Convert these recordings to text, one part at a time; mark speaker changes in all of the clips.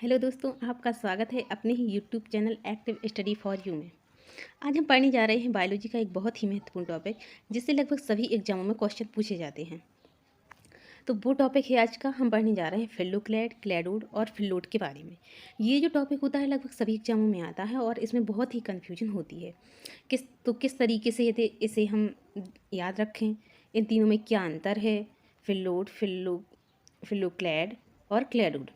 Speaker 1: Hello दोस्तों, आपका स्वागत है अपने ही YouTube channel active study for you में। आज हम पढ़ने जा रहे हैं बायोलॉजी का एक बहुत ही महत्वपूर्ण टॉपिक, जिससे लगभग सभी एग्जामों में क्वेश्चन पूछे जाते हैं। तो वो टॉपिक है आज का। हम पढ़ने जा रहे हैं फिलोक्लैड, क्लैडोड और फिलोड के बारे में। ये जो टॉपिक होता है लगभग सभी एग्जामों में आता है और इसमें बहुत ही कन्फ्यूजन होती है किस तरीके से इसे हम याद रखें। इन तीनों में क्या अंतर है, फिलोड, फिलोक्लैड और क्लैडोड।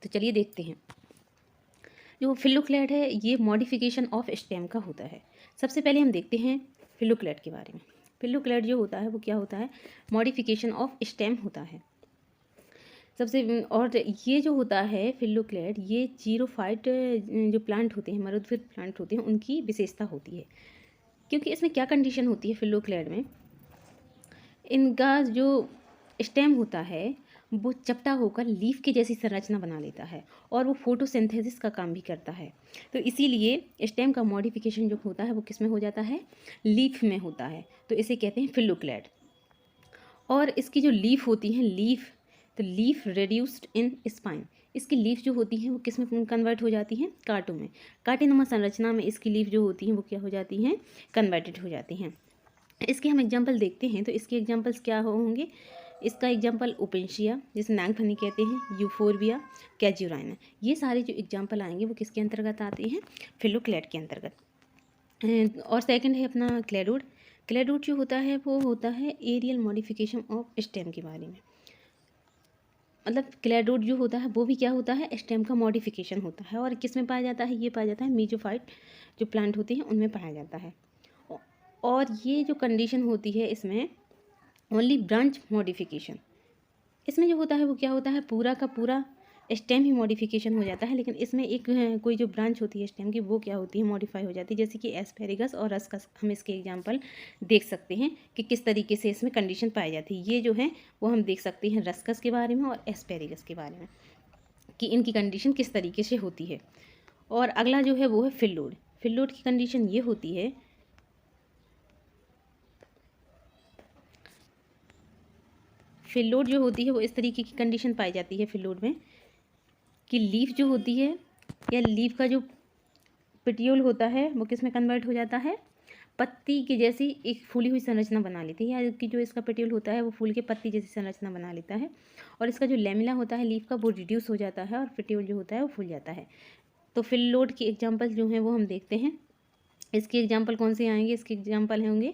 Speaker 1: तो चलिए देखते हैं। जो फिलोक्लैड है ये मॉडिफिकेशन ऑफ स्टेम का होता है। सबसे पहले हम देखते हैं फिलोक्लैड के बारे में। फिलोक्लैड जो होता है वो क्या होता है, मॉडिफिकेशन ऑफ स्टेम होता है सबसे। और ये जो होता है फिलोक्लैड, ये जीरोफाइट जो प्लांट होते हैं, मरुद्भिद प्लांट होते हैं, उनकी विशेषता होती है। क्योंकि इसमें क्या कंडीशन होती है फिलोक्लैड में, इनका जो स्टेम होता है वो चपटा होकर लीफ के जैसी संरचना बना लेता है और वो फोटोसिंथेसिस का काम भी करता है। तो इसीलिए स्टेम का मॉडिफिकेशन जो होता है वो किस में हो जाता है, लीफ में होता है। तो इसे कहते हैं फिलोक्लैड। और इसकी जो लीफ होती हैं, तो लीफ रेड्यूस्ड इन स्पाइन, इसकी लीफ जो होती हैं वो किस में कन्वर्ट हो जाती हैं, कांटों में। कांटेनुमा संरचना में इसकी लीफ जो होती हैं वो क्या हो जाती हैं, कन्वर्टेड हो जाती हैं। इसके हम एग्जाम्पल देखते हैं। तो इसके एग्जाम्पल्स क्या होंगे, इसका एग्जाम्पल ओपेंशिया, जिसे नागफनी कहते हैं, यूफोरबिया, कैजुराइना, ये सारे जो एग्जाम्पल आएंगे वो किसके अंतर्गत आते हैं, फिलोक्लैड के अंतर्गत। और सेकंड है अपना क्लैडोड। क्लैडोड जो होता है वो होता है एरियल मॉडिफिकेशन ऑफ स्टेम के बारे में। मतलब क्लैडोड जो होता है वो भी क्या होता है, स्टेम का मॉडिफिकेशन होता है। और किस में पाया जाता है, ये पाया जाता है मीजोफाइट जो प्लांट होती हैं उनमें पाया जाता है। और ये जो कंडीशन होती है इसमें ओनली ब्रांच मॉडिफिकेशन, इसमें जो होता है वो क्या होता है, पूरा का पूरा स्टेम ही मॉडिफिकेशन हो जाता है। लेकिन इसमें एक कोई जो ब्रांच होती है स्टेम की वो क्या होती है, मॉडिफाई हो जाती है। जैसे कि एस्पेरेगस और रस्कस, हम इसके एग्जांपल देख सकते हैं कि किस तरीके से इसमें कंडीशन पाई जाती है। ये जो है वो हम देख सकते हैं रस्कस के बारे में और एस्पेरेगस के बारे में कि इनकी कंडीशन किस तरीके से होती है। और अगला जो है वो है फिलोड। फिलोड की कंडीशन ये होती है, फिलोड जो होती है वो इस तरीके की कंडीशन पाई जाती है फिलोड में कि लीफ जो होती है या लीफ का जो पेटियोल होता है वो किस में कन्वर्ट हो जाता है, पत्ती की जैसी एक फूली हुई संरचना बना लेती है। या कि जो इसका पेटियोल होता है वो फूल के पत्ती जैसी संरचना बना लेता है। और इसका जो लेमिला होता है लीफ का वो रिड्यूस हो जाता है और पेटियोल जो होता है वो फूल जाता है। तो फिलोड की एग्जाम्पल जो हैं वो हम देखते हैं। इसके एग्जाम्पल कौन से आएंगे, इसके एग्जाम्पल होंगे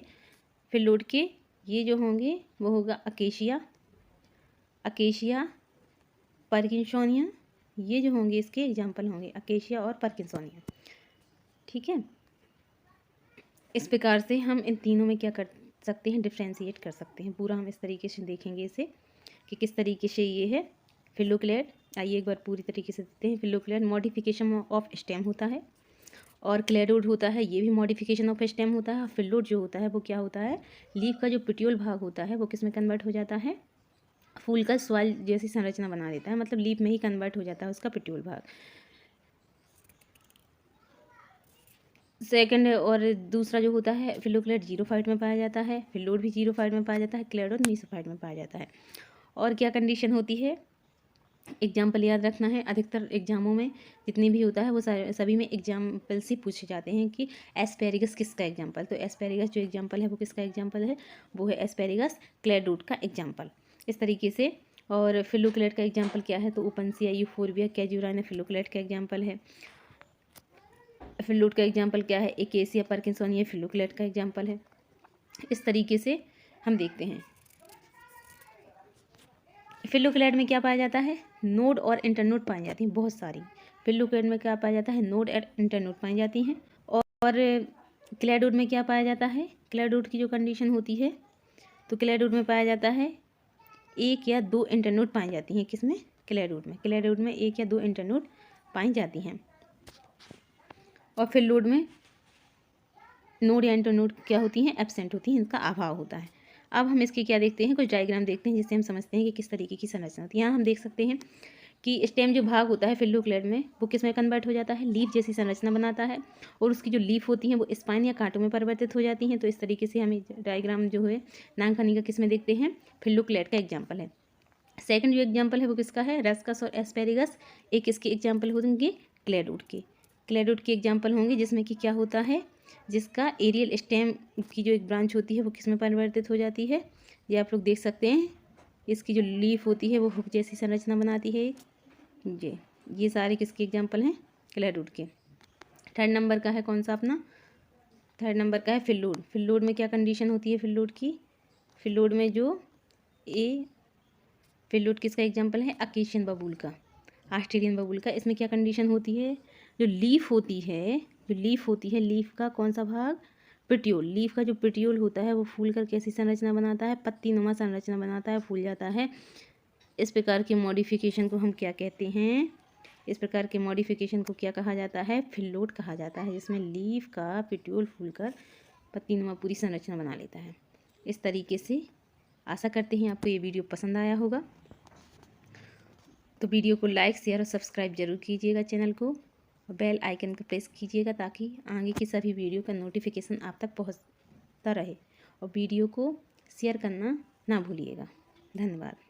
Speaker 1: फिलोड के, ये जो होंगे वो होगा अकेशिया, पार्किंसोनिया, ये जो होंगे इसके एग्जाम्पल होंगे अकेशिया और पार्किंसोनिया। ठीक है, इस प्रकार से हम इन तीनों में क्या कर सकते हैं, डिफ्रेंशिएट कर सकते हैं। पूरा हम इस तरीके से देखेंगे इसे कि किस तरीके से ये है फिलोक्लैड। आइए एक बार पूरी तरीके से देखते हैं। फिलोक्लैड मॉडिफिकेशन ऑफ स्टेम होता है और क्लैडोड होता है ये भी मॉडिफिकेशन ऑफ स्टेम होता है। फिलोड जो होता है वो क्या होता है, लीफ का जो पिट्यूल भाग होता है वो किस में कन्वर्ट हो जाता है, फूल का सॉइल जैसी संरचना बना देता है। मतलब लीफ में ही कन्वर्ट हो जाता है उसका पिट्यूल भाग। सेकंड और दूसरा जो होता है फिलोक्लैड जीरोफाइट में पाया जाता है, फिलोड भी जीरोफाइट में पाया जाता है, क्लैडोड मीसोफाइट में पाया जाता है। और क्या कंडीशन होती है, एग्जाम्पल याद रखना है। अधिकतर एग्जामों में जितनी भी होता है वो सभी में एग्जाम्पल से पूछे जाते हैं कि एस्पेरिगस किसका एग्जाम्पल। तो एस्पेरिगस जो एग्जाम्पल है वो किसका एग्जाम्पल है, वो है एस्पेरिगस क्लैडोड का एग्जाम्पल। इस तरीके से। और फिलोक्लैड का एग्जाम्पल क्या है, तो ओपेंशिया, यूफोरबिया, कैजुराइना फिलोक्लैड का एग्जाम्पल है। फिलोड का एग्जाम्पल क्या है, एकेसिया, पार्किंसोनिया फिलोक्लैड का एग्जाम्पल है। इस तरीके से हम देखते हैं। फिलोक्लैड में क्या पाया जाता है, नोड और इंटरनोड पाई जाती हैं बहुत सारी। फिलोक्लैड में क्या पाया जाता है, नोड और इंटरनोड पाई जाती हैं। और क्लैडोड में क्या पाया जाता है, क्लैडोड की जो कंडीशन होती है, तो क्लैडोड में पाया जाता है एक या दो इंटरनोड पाई जाती हैं। किसमें, क्लैडोड में एक या दो इंटरनोड पाई जाती हैं। और फिलोड में नोड या इंटरनोड क्या होती हैं, एब्सेंट होती हैं, इनका अभाव होता है। अब हम इसके क्या देखते हैं, कुछ डायग्राम देखते हैं जिससे हम समझते हैं कि किस तरीके की संरचना होती है। यहाँ हम देख सकते हैं कि स्टेम जो भाग होता है फिलोक्लैड में वो किस में कन्वर्ट हो जाता है, लीफ जैसी संरचना बनाता है। और उसकी जो लीफ होती हैं वो स्पाइन या कांटों में परिवर्तित हो जाती हैं। तो इस तरीके से हमें डायग्राम जो है नागफनी का किस में देखते हैं, फिलोक्लैड का एग्जाम्पल है। सेकंड जो एग्जाम्पल है वो किसका है, रस्कस और एस्पेरिगस। एक इसके एग्जाम्पल होंगे क्लेडवुड के। क्लेडवुड के एग्जाम्पल होंगे जिसमें कि क्या होता है, जिसका एरियल स्टेम की जो एक ब्रांच होती है वो किस में परिवर्तित हो जाती है, ये आप लोग देख सकते हैं। इसकी जो लीफ होती है वो हुक जैसी संरचना बनाती है। ये सारे किसके एग्जाम्पल हैं, क्लेडवुड के। थर्ड नंबर का है कौन सा अपना, थर्ड नंबर का है फिल्लूड। फिल्लूड में क्या कंडीशन होती है फिल्लूड की, फिल्लूड में जो फिल्लूड किसका एग्जाम्पल है, अकेशियन बबूल का, ऑस्ट्रेलियन बबूल का। इसमें क्या कंडीशन होती है, जो लीफ होती है, जो लीफ होती है, लीफ का कौन सा भाग, पिट्यूल। लीफ का जो पिट्यूल होता है वो फूल कर कैसी संरचना बनाता है, पत्ती नुमा संरचना बनाता है, फूल जाता है। इस प्रकार के मॉडिफिकेशन को हम क्या कहते हैं, इस प्रकार के मॉडिफिकेशन को क्या कहा जाता है, फिल्लूड कहा जाता है, जिसमें लीफ का पिट्यूल फूल कर पत्ती नुमा पूरी संरचना बना लेता है। इस तरीके से आशा करते हैं आपको ये वीडियो पसंद आया होगा। तो वीडियो को लाइक शेयर और सब्सक्राइब जरूर कीजिएगा चैनल को, और बेल आइकन को प्रेस कीजिएगा ताकि आगे की सभी वीडियो का नोटिफिकेशन आप तक पहुंचता रहे। और वीडियो को शेयर करना ना भूलिएगा। धन्यवाद।